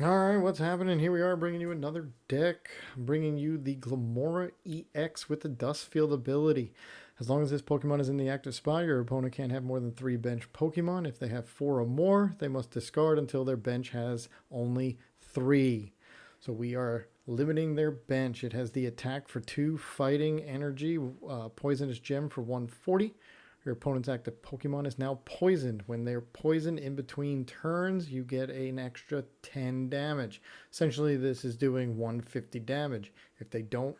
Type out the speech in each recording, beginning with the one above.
Alright, what's happening? Here we are bringing you another deck. I'm bringing you the Glimmora EX with the Dust Field ability. As long as this Pokemon is in the active spot, your opponent can't have more than 3 bench Pokemon. If they have 4 or more, they must discard until their bench has only 3. So we are limiting their bench. It has the attack for 2, fighting energy, poisonous gem for 140. Your opponent's active Pokemon is now poisoned. When they're poisoned in between turns, you get an extra 10 damage. Essentially, this is doing 150 damage. If they don't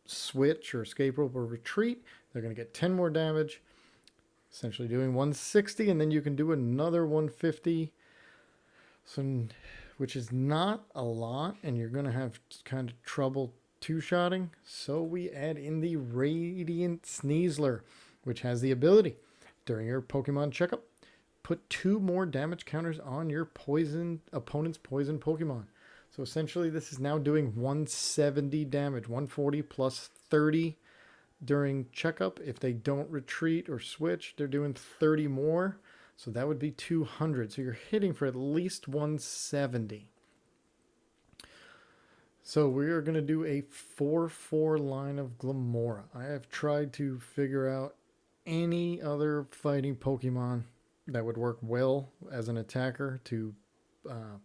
switch or escape rope or retreat, they're going to get 10 more damage, essentially doing 160, and then you can do another 150, so, which is not a lot, and you're going to have kind of trouble two-shotting. So we add in the Radiant Sneasler, which has the ability, during your Pokemon checkup, put 2 more damage counters on your opponent's poison Pokemon. So essentially this is now doing 170 damage, 140 plus 30 during checkup. If they don't retreat or switch, they're doing 30 more. So that would be 200. So you're hitting for at least 170. So we are going to do a 4-4 line of Glimmora. I have tried to figure out any other fighting Pokemon that would work well as an attacker to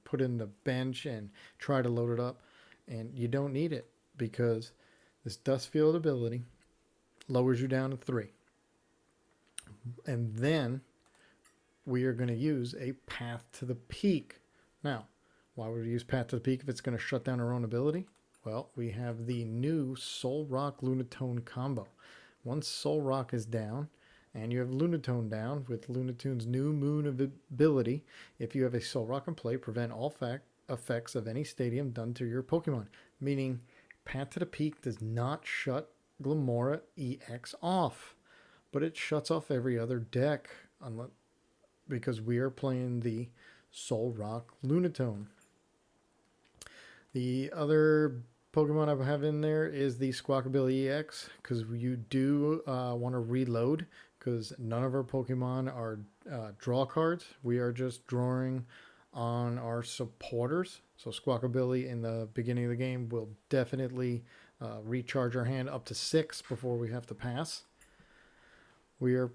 put in the bench and try to load it up. And you don't need it because this Dust Field ability lowers you down to 3. And then we are going to use a Path to the Peak. Now, why would we use Path to the Peak if it's going to shut down our own ability? Well, we have the new Solrock Lunatone combo. Once Solrock is down, and you have Lunatone down with Lunatone's new Moon ability, if you have a Solrock in play, prevent all effects of any stadium done to your Pokemon. Meaning, Path to the Peak does not shut Glimmora EX off, but it shuts off every other deck because we are playing the Solrock Lunatone. The other Pokemon I have in there is the Squawkabilly EX, because you do want to reload, because none of our Pokemon are draw cards. We are just drawing on our supporters. So Squawkabilly in the beginning of the game will definitely recharge our hand up to 6 before we have to pass. We are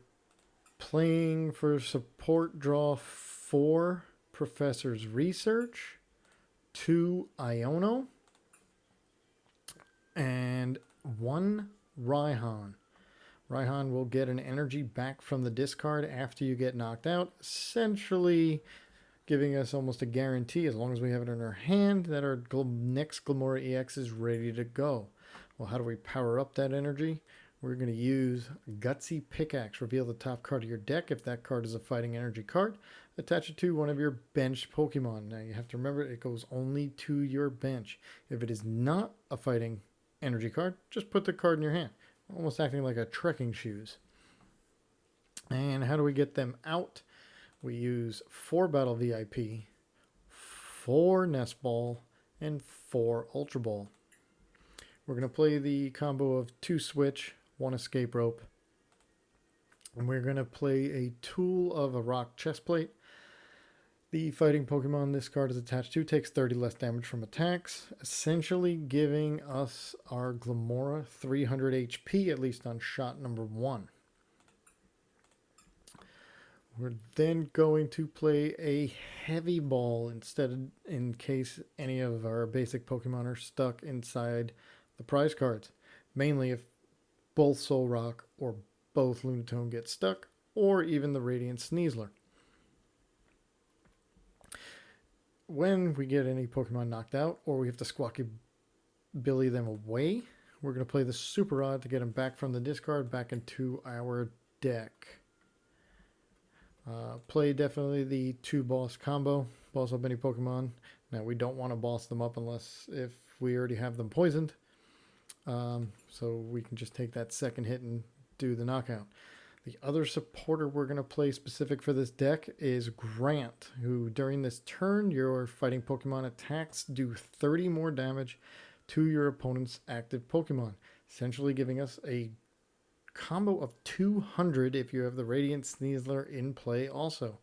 playing for support, draw 4 Professor's Research, 2 Iono, and 1 Raihan. Raihan will get an energy back from the discard after you get knocked out, essentially giving us almost a guarantee, as long as we have it in our hand, that our next Glimmora EX is ready to go. Well, how do we power up that energy? We're going to use Gutsy Pickaxe. Reveal the top card of your deck. If that card is a fighting energy card, attach it to one of your bench Pokemon. Now you have to remember it goes only to your bench. If it is not a fighting energy card, just put the card in your hand. Almost acting like a trekking shoes. And how do we get them out? We use 4 Battle VIP, 4 Nest Ball, and 4 Ultra Ball. We're going to play the combo of 2 Switch, 1 Escape Rope. And we're going to play a tool of a Rock Chestplate. The fighting Pokemon this card is attached to takes 30 less damage from attacks, essentially giving us our Glimmora 300 HP, at least on shot number 1. We're then going to play a heavy ball instead, in case any of our basic Pokemon are stuck inside the prize cards. Mainly if both Solrock or both Lunatone get stuck, or even the Radiant Sneasler. When we get any Pokemon knocked out, or we have to Squawkabilly them away, we're going to play the Super Rod to get them back from the discard back into our deck. Play definitely the 2 boss combo. Boss up any Pokemon. Now we don't want to boss them up unless if we already have them poisoned. So we can just take that second hit and do the knockout. The other supporter we're going to play specific for this deck is Grant, who during this turn, your fighting Pokemon attacks do 30 more damage to your opponent's active Pokemon, essentially giving us a combo of 200 if you have the Radiant Sneasler in play also.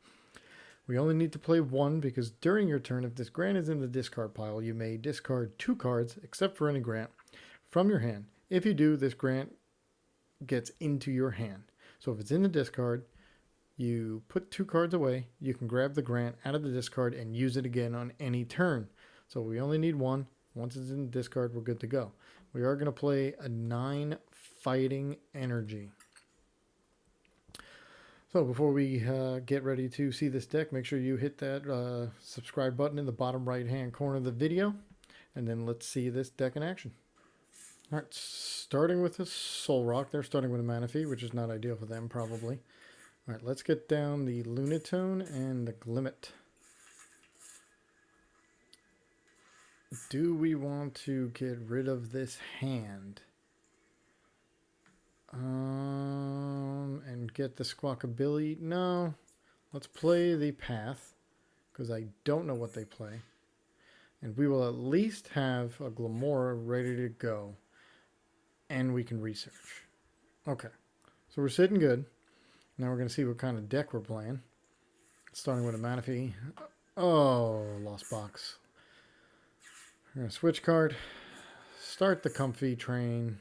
We only need to play one because during your turn, if this Grant is in the discard pile, you may discard 2 cards, except for any Grant, from your hand. If you do, this Grant gets into your hand. So if it's in the discard, you put 2 cards away, you can grab the Grant out of the discard and use it again on any turn. So we only need one. Once it's in the discard, we're good to go. We are going to play a 9 Fighting Energy. So before we get ready to see this deck, make sure you hit that subscribe button in the bottom right hand corner of the video. And then let's see this deck in action. All right, starting with the Solrock. They're starting with a Manaphy, which is not ideal for them probably. All right, let's get down the Lunatone and the Glimmet. Do we want to get rid of this hand? And get the Squawkabilly? No. Let's play the Path, because I don't know what they play. And we will at least have a Glimmora ready to go. And we can research. Okay. So we're sitting good. Now we're going to see what kind of deck we're playing. Starting with a Manaphy. Oh, lost box. We're going to switch card. Start the comfy train.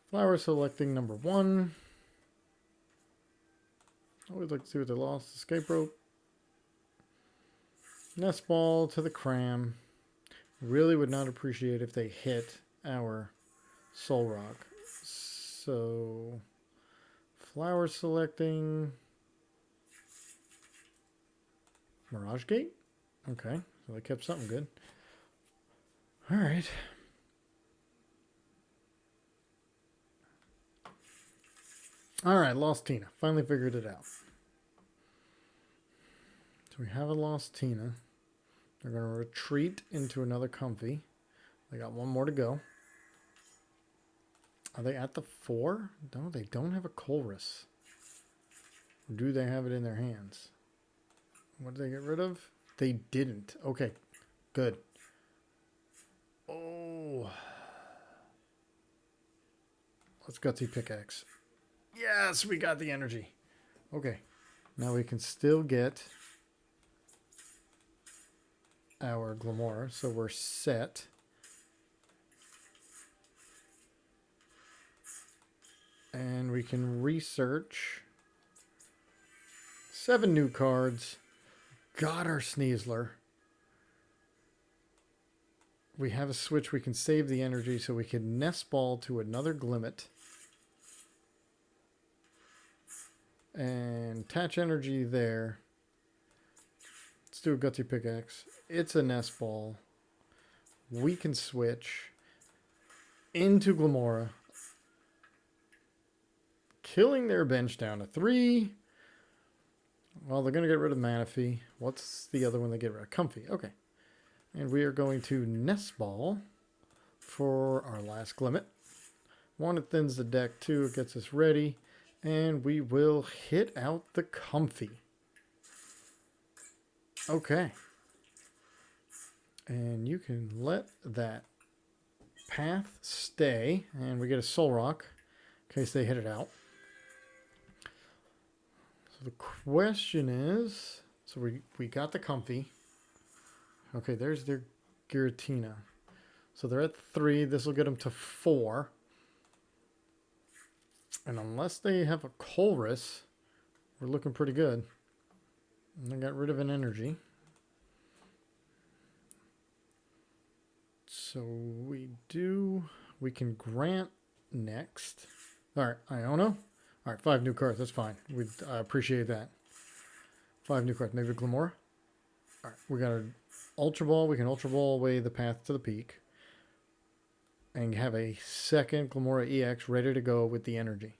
Flower selecting number 1. Always like to see what they lost. Escape Rope. Nest Ball to the Cram. Really would not appreciate if they hit our Solrock. So, flower selecting. Mirage Gate? Okay, so they kept something good. Alright. Alright, lost Tina. Finally figured it out. So we have a lost Tina. They're going to retreat into another comfy. They got one more to go. Are they at the 4? No, they don't have a Colress. Or do they have it in their hands? What did they get rid of? They didn't. Okay, good. Oh. Let's Gutsy Pickaxe. Yes, we got the energy. Okay, now we can still get our Glimmora, so we're set. And we can research 7 new cards. Got our Sneasler. We have a switch. We can save the energy so we can Nest Ball to another Glimmet. And attach energy there. Let's do a Gutsy Pickaxe. It's a Nest Ball. We can switch into Glimmora. Killing their bench down to 3. Well, they're going to get rid of Manaphy. What's the other one they get rid of? Comfy. Okay. And we are going to Nest Ball for our last Glimmet. 1, it thins the deck. 2, it gets us ready. And we will hit out the Comfy. Okay. And you can let that Path stay. And we get a Solrock in case they hit it out. So the question is, so we got the Comfy. Okay, there's their Giratina. So they're at 3. This will get them to 4. And unless they have a Colress, we're looking pretty good. And they got rid of an energy. So we can Grant next. All right, Iono. All right, 5 new cards. That's fine. I appreciate that. 5 new cards. Maybe a Glimmora. All right, we got an Ultra Ball. We can Ultra Ball away the Path to the Peak. And have a second Glimmora EX ready to go with the energy.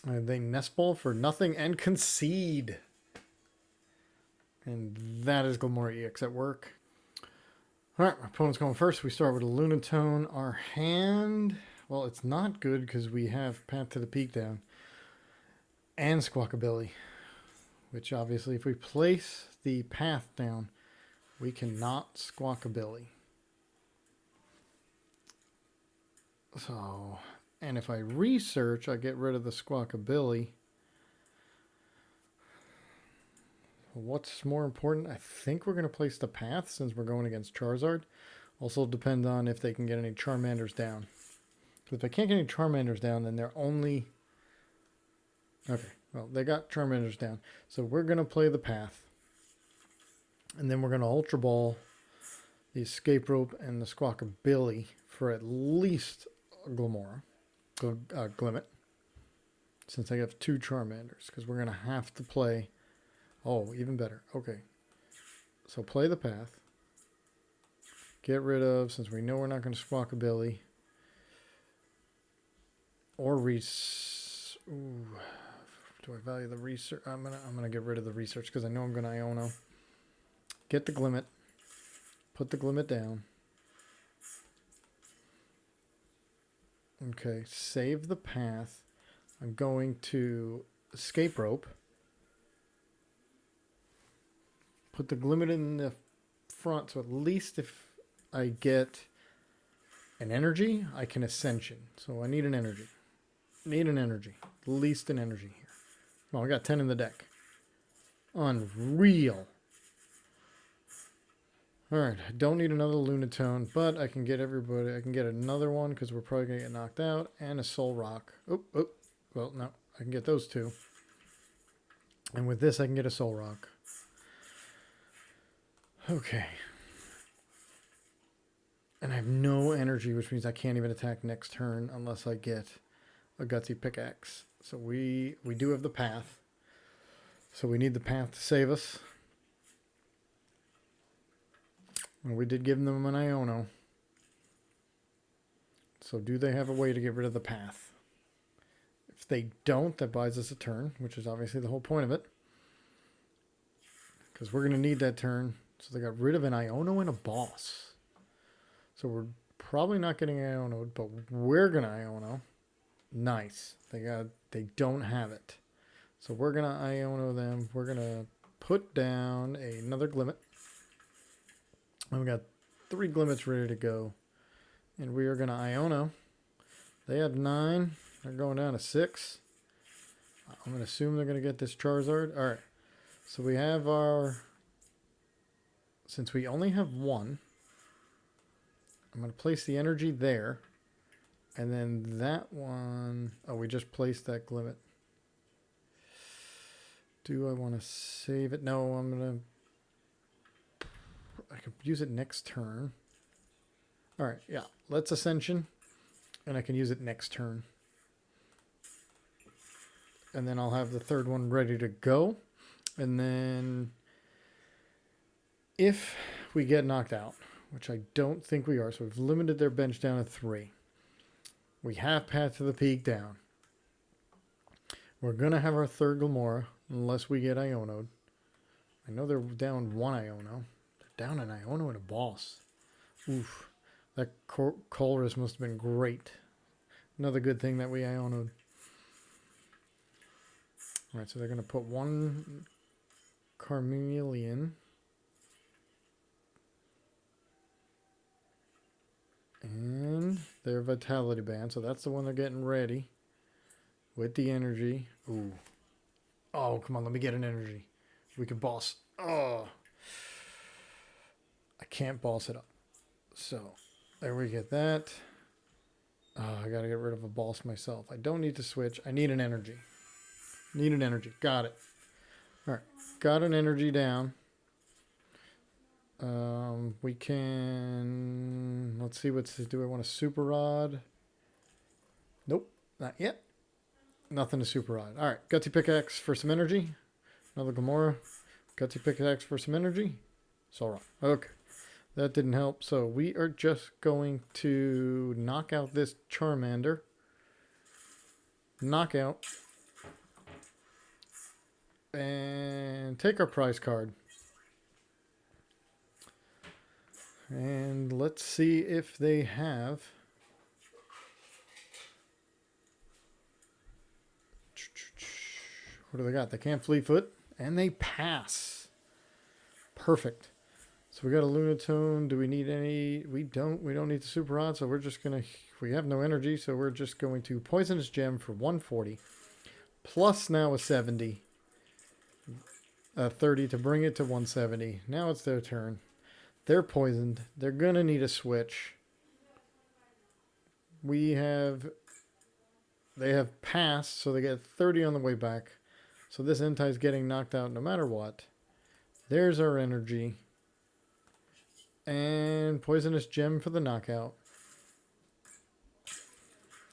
And they Nest Ball for nothing and concede. And that is Glimmora EX at work. All right, my opponent's going first. We start with a Lunatone. Our hand, well, it's not good because we have Path to the Peak down. And Squawkabilly. Which obviously, if we place the Path down, we cannot Squawkabilly. So, And if I research, I get rid of the Squawkabilly. What's more important? I think we're going to place the Path since we're going against Charizard. Also depend on if they can get any Charmanders down. Because if they can't get any Charmanders down, then they're only... Okay, well, they got Charmanders down. So we're going to play the Path. And then we're going to Ultra Ball the Escape Rope and the Squawkabilly for at least a Glimmora. Glimmet. Since I have 2 Charmanders. Because we're going to have to play... Oh, even better. Okay. So play the Path. Get rid of, since we know we're not going to Squawkabilly. Or do I value the research? I'm gonna get rid of the research because I know I'm gonna Iono. Get the Glimmet. Put the Glimmet down. Okay, save the Path. I'm going to Escape Rope. Put the Glimmet in the front, so at least if I get an energy, I can Ascension. So I need an energy. Need an energy. At least an energy here. Well, I got 10 in the deck. Unreal. Alright, I don't need another Lunatone, but I can get everybody. I can get another one because we're probably going to get knocked out. And a Solrock. Oh, well, no. I can get those 2. And with this, I can get a Solrock. Okay. And I have no energy, which means I can't even attack next turn unless I get a Gutsy Pickaxe. So we do have the Path. So we need the Path to save us. And we did give them an Iono. So do they have a way to get rid of the Path? If they don't, that buys us a turn, which is obviously the whole point of it. Because we're going to need that turn. So they got rid of an Iono and a boss. So we're probably not getting Iono'd, but we're going to Iono. Nice. They don't have it. So we're going to Iono them. We're going to put down another Glimmet. And we got 3 Glimmets ready to go. And we are going to Iono. They had 9. They're going down to 6. I'm going to assume they're going to get this Charizard. All right. So we have our... Since we only have 1, I'm going to place the energy there. And then that one... Oh, we just placed that Glimmet. Do I want to save it? No, I'm going to... I can use it next turn. All right, yeah. Let's Ascension. And I can use it next turn. And then I'll have the 3rd one ready to go. And then... If we get knocked out, which I don't think we are, so we've limited their bench down to 3. We have Path to the Peak down. We're going to have our 3rd Glimmora, unless we get Iono'd. I know they're down 1 Iono. They're down an Iono and a boss. Oof. That Colress must have been great. Another good thing that we Iono'd. Alright, so they're going to put 1 Charmeleon. And their Vitality Band. So that's the one they're getting ready. With the energy. Ooh. Oh, come on. Let me get an energy. We can boss. Oh. I can't boss it up. So, there we get that. Oh, I got to get rid of a boss myself. I don't need to switch. I need an energy. Need an energy. Got it. Alright. Got an energy down. We can, let's see do I want a Super Rod? Nope, not yet. Nothing to Super Rod. All right, Gutsy Pickaxe for some energy. Another Glimmora. Gutsy Pickaxe for some energy. Solrock. Okay, that didn't help. So we are just going to knock out this Charmander. Knockout. And take our prize card. And let's see if they have... What do they got? They can't Fleetfoot. And they pass. Perfect. So we got a Lunatone. Do we need any? We don't need the Super Rod, so we're just going to... We have no energy, so we're just going to Poisonous Gem for 140. Plus now a 70. 30 to bring it to 170. Now it's their turn. They're poisoned. They're going to need a switch. They have passed, so they get 30 on the way back. So this Entei is getting knocked out no matter what. There's our energy. And Poisonous Gem for the knockout.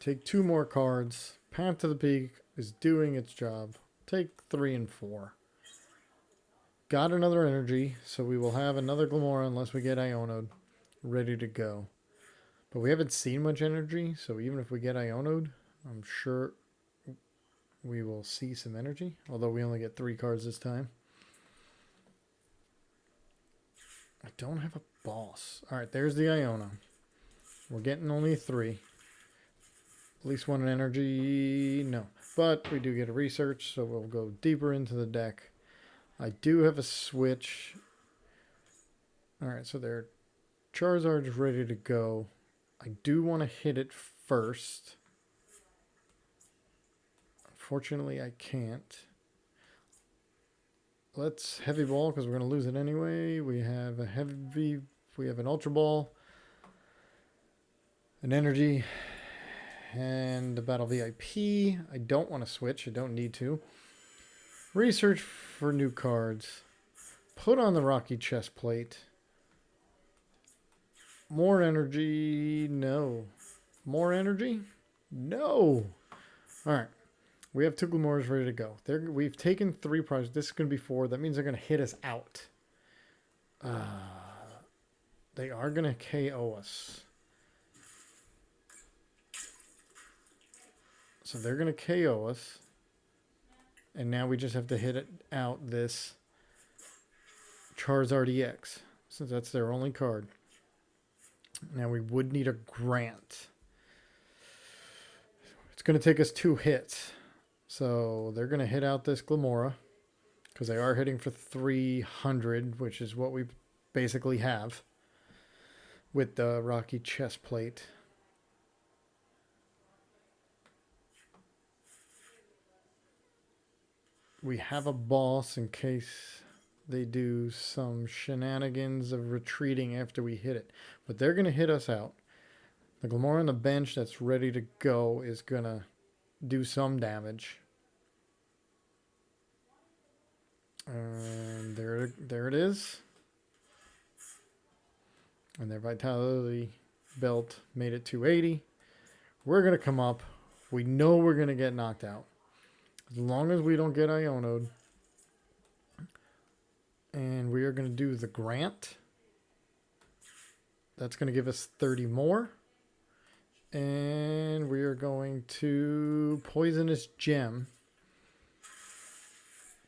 Take 2 more cards. Path to the Peak is doing its job. Take 3 and 4. Got another energy, so we will have another Glimmora unless we get Iono'd ready to go. But we haven't seen much energy, so even if we get Iono'd, I'm sure we will see some energy. Although we only get 3 cards this time. I don't have a boss. Alright, there's the Iono. We're getting only 3. At least 1 energy, no. But we do get a research, so we'll go deeper into the deck. I do have a switch. Alright, so their Charizard is ready to go. I do want to hit it first. Unfortunately, I can't. Let's Heavy Ball because we're going to lose it anyway. We have an Ultra Ball, an Energy, and a Battle VIP. I don't want to switch. I don't need to. Research for new cards. Put on the Rocky Chestplate. More energy. No. More energy? No. Alright. We have 2 Glimmoras ready to go. We've taken 3 prizes. This is going to be 4. That means they're going to hit us out. They are going to KO us. So they're going to KO us. And now we just have to hit it out this Charizard EX. Since that's their only card. Now we would need a Grant. It's going to take us 2 hits. So they're going to hit out this Glimmora. Because they are hitting for 300. Which is what we basically have. With the Rocky Chestplate. We have a boss in case they do some shenanigans of retreating after we hit it. But they're going to hit us out. The Glimmora on the bench that's ready to go is going to do some damage. And there it is. And their Vitality belt made it 280. We're going to come up. We know we're going to get knocked out. As long as we don't get Iono'd. And we are going to do the Grant. That's going to give us 30 more. And we are going to Poisonous Gem.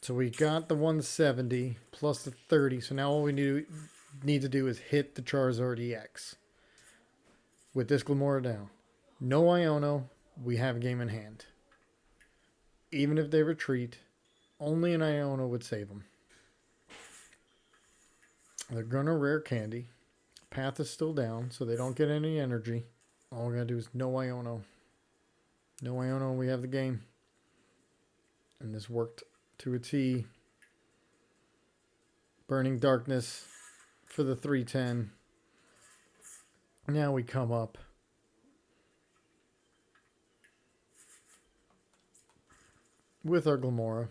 So we got the 170 plus the 30. So now all we need to do is hit the Charizard EX. With this Glimmora down. No Iono. We have a game in hand. Even if they retreat, only an Iono would save them. They're going to rare candy. Path is still down, so they don't get any energy. All we got to do is no Iono. No Iono, we have the game. And this worked to a T. Burning Darkness for the 310. Now we come up. With our Glimmora.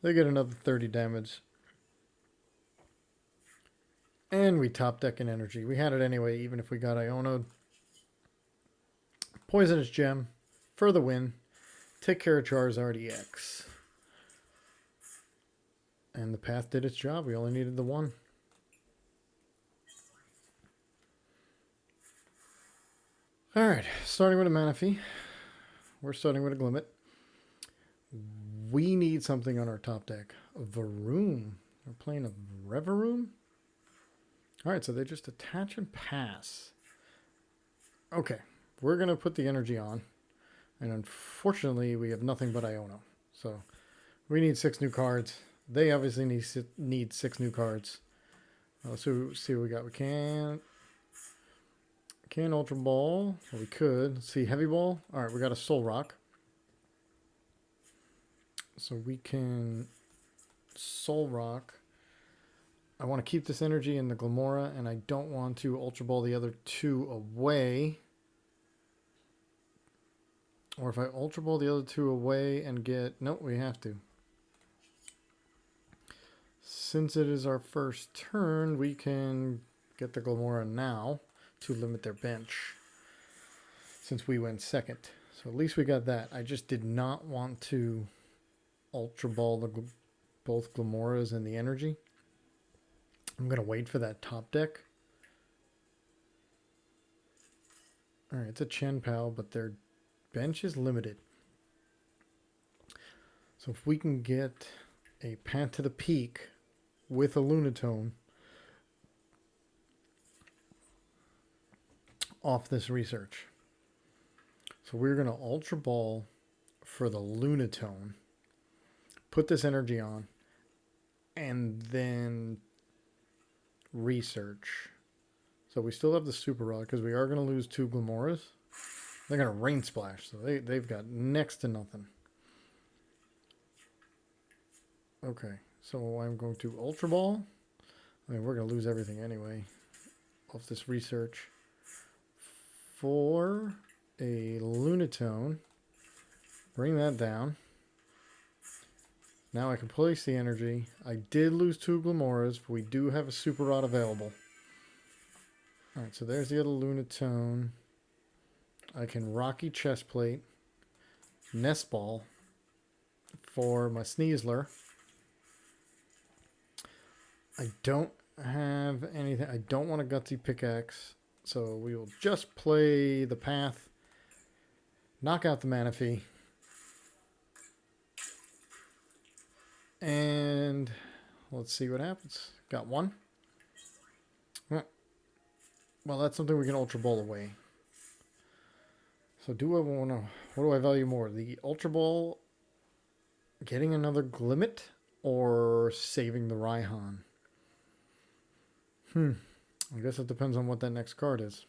They get another 30 damage. And we top deck in energy. We had it anyway, even if we got Iono'd. Poisonous Gem for the win. Take care of Charizard EX. And the path did its job. We only needed the 1. Alright, starting with a Manaphy. We're starting with a Glimmet. We need something on our top deck. A Varoom. We're playing a Revaroom? Alright, so they just attach and pass. Okay, we're going to put the energy on. And unfortunately, we have nothing but Iono. So, we need 6 new cards. They obviously need 6 new cards. Let's see what we got. We can't Ultra Ball. Well, we could. Let's see, Heavy Ball. All right, we got a Solrock. So we can Solrock. I want to keep this energy in the Glimmora, and I don't want to Ultra Ball the other two away. Or if I Ultra Ball the other two away and get... Nope, we have to. Since it is our first turn, we can get the Glimmora now to limit their bench. Since we went second. So at least we got that. I just did not want to Ultra Ball both Glimmoras and the energy. I'm going to wait for that top deck. Alright, it's a Chen Pal, but their bench is limited. So if we can get a Path to the Peak with a Lunatone off this research. So we're going to Ultra Ball for the Lunatone, put this energy on, and then research. So we still have the Super Rod because we are going to lose two Glimmoras. They're going to Rain Splash, so they've got next to nothing. Okay, so I'm going to Ultra Ball. I mean, we're going to lose everything anyway off this research. For a Lunatone, bring that down. Now I can place the energy. I did lose two Glimmoras, but we do have a Super Rod available. Alright, so there's the other Lunatone. I can Rocky Chestplate, Nest Ball for my Sneasler. I don't have anything. I don't want a Gutsy Pickaxe, so we will just play the Path, knock out the Manaphy, and let's see what happens. Got one. Well, that's something we can Ultra Ball away. So do I want to... What do I value more? The Ultra Ball, getting another Glimmet, or saving the Raihan? I guess it depends on what that next card is.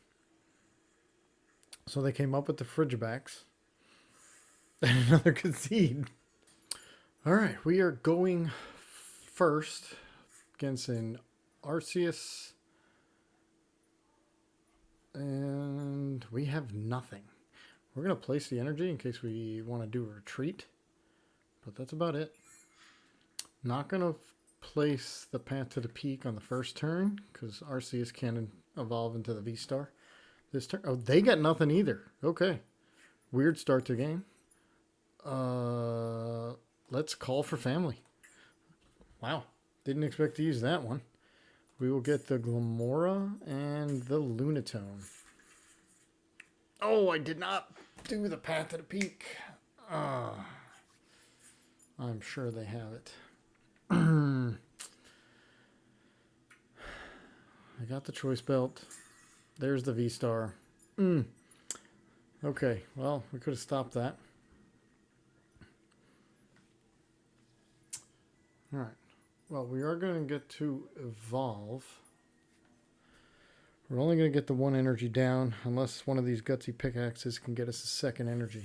So they came up with the Frigibacks. And another concede. Alright, we are going first against an Arceus. And we have nothing. We're going to place the energy in case we want to do a retreat. But that's about it. Not going to place the Path to the Peak on the first turn, because Arceus can evolve into the V-Star this turn. Oh, they got nothing either. Okay. Weird start to game. Let's call for family. Wow. Didn't expect to use that one. We will get the Glimmora and the Lunatone. Oh, I did not do the Path to the Peak. I'm sure they have it. I got the Choice Belt. There's the V-Star. Okay, well, we could have stopped that. Alright. Well, we are going to get to evolve. We're only going to get the one energy down, unless one of these Gutsy Pickaxes can get us a second energy.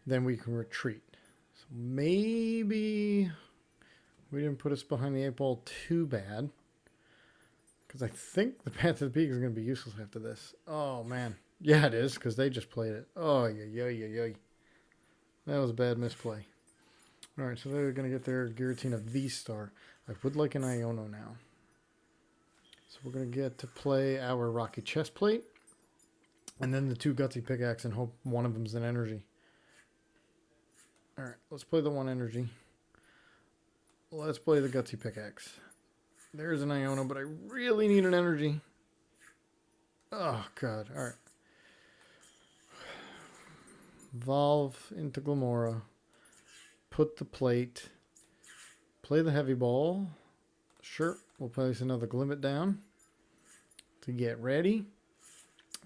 Then we can retreat. So maybe we didn't put us behind the 8-ball too bad. Because I think the Path to the Peak is going to be useless after this. Oh, man. Yeah, it is, because they just played it. Oh, yeah. That was a bad misplay. Alright, so they're going to get their Giratina V-Star. I would like an Iono now. So we're going to get to play our Rocky Chestplate. And then the two Gutsy Pickaxe and hope one of them's an energy. Alright, let's play the one energy. Let's play the Gutsy Pickaxe. There's an Iono, but I really need an energy. Oh, God. Alright. Evolve into Glimmora. Put the plate. Play the heavy ball. Sure. We'll place another Glimmet down to get ready.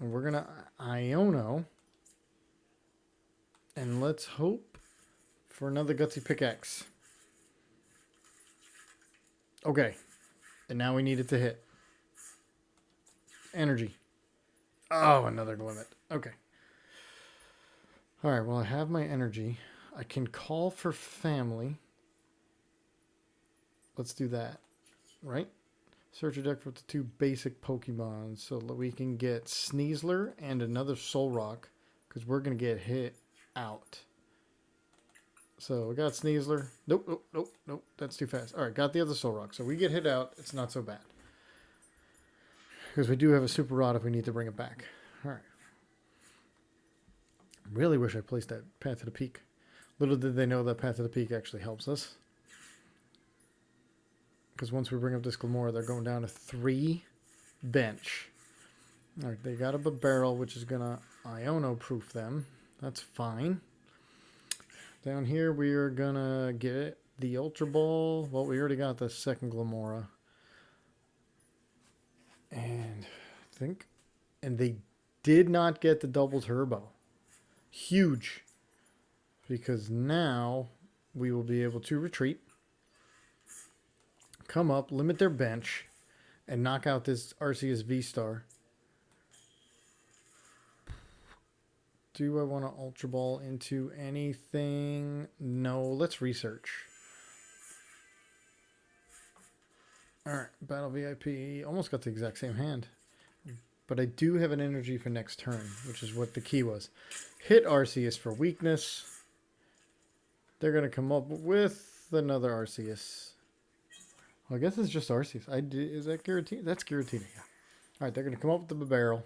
And we're going to Iono. And let's hope for another Gutsy Pickaxe. Okay. And now we need it to hit. Energy. Oh, another Glimmet. Okay. Alright, well I have my energy. I can call for family. Let's do that. Right? Search your deck for the 2 basic Pokemon so that we can get Sneasler and another Solrock, because we're going to get hit out. So we got Sneasler. Nope. That's too fast. Alright, got the other Solrock. So we get hit out. It's not so bad. Because we do have a Super Rod if we need to bring it back. Alright. Really wish I placed that Path to the Peak. Little did they know that Path to the Peak actually helps us. Because once we bring up this Glimmora, they're going down to 3 bench. Alright, they got up a barrel, which is going to Iono proof them. That's fine. Down here, we are going to get the Ultra Ball. Well, we already got the second Glimmora. And I think... And they did not get the double turbo. Huge. Because now we will be able to retreat. Come up, limit their bench, and knock out this Arceus V-Star. Do I want to Ultra Ball into anything? No, let's research. Alright, Battle VIP. Almost got the exact same hand. But I do have an energy for next turn, which is what the key was. Hit Arceus for weakness. They're going to come up with another Arceus. Well, I guess it's just Arceus. Is that Giratina? That's Giratina, yeah. Alright, they're going to come up with the barrel.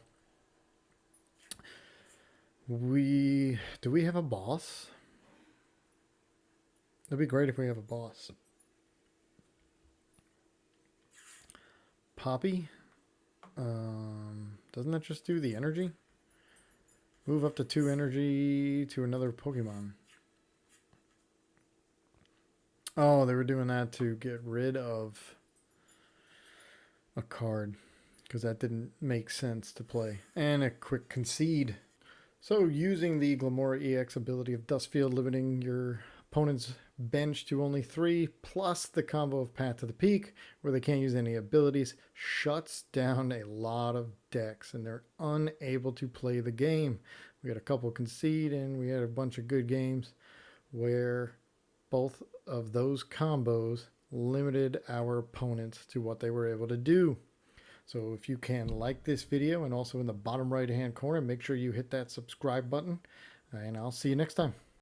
Do we have a boss? It'd be great if we have a boss. Poppy? Doesn't that just do the energy? Move up to 2 energy to another Pokemon. Oh, they were doing that to get rid of a card. Because that didn't make sense to play. And a quick concede. So using the Glimmora EX ability of Dust Field, limiting your opponent's bench to only 3, plus the combo of Path to the Peak, where they can't use any abilities, shuts down a lot of decks, and they're unable to play the game. We had a couple concede, and we had a bunch of good games where both of those combos limited our opponents to what they were able to do. So if you can like this video, and also in the bottom right hand corner, make sure you hit that subscribe button, and I'll see you next time.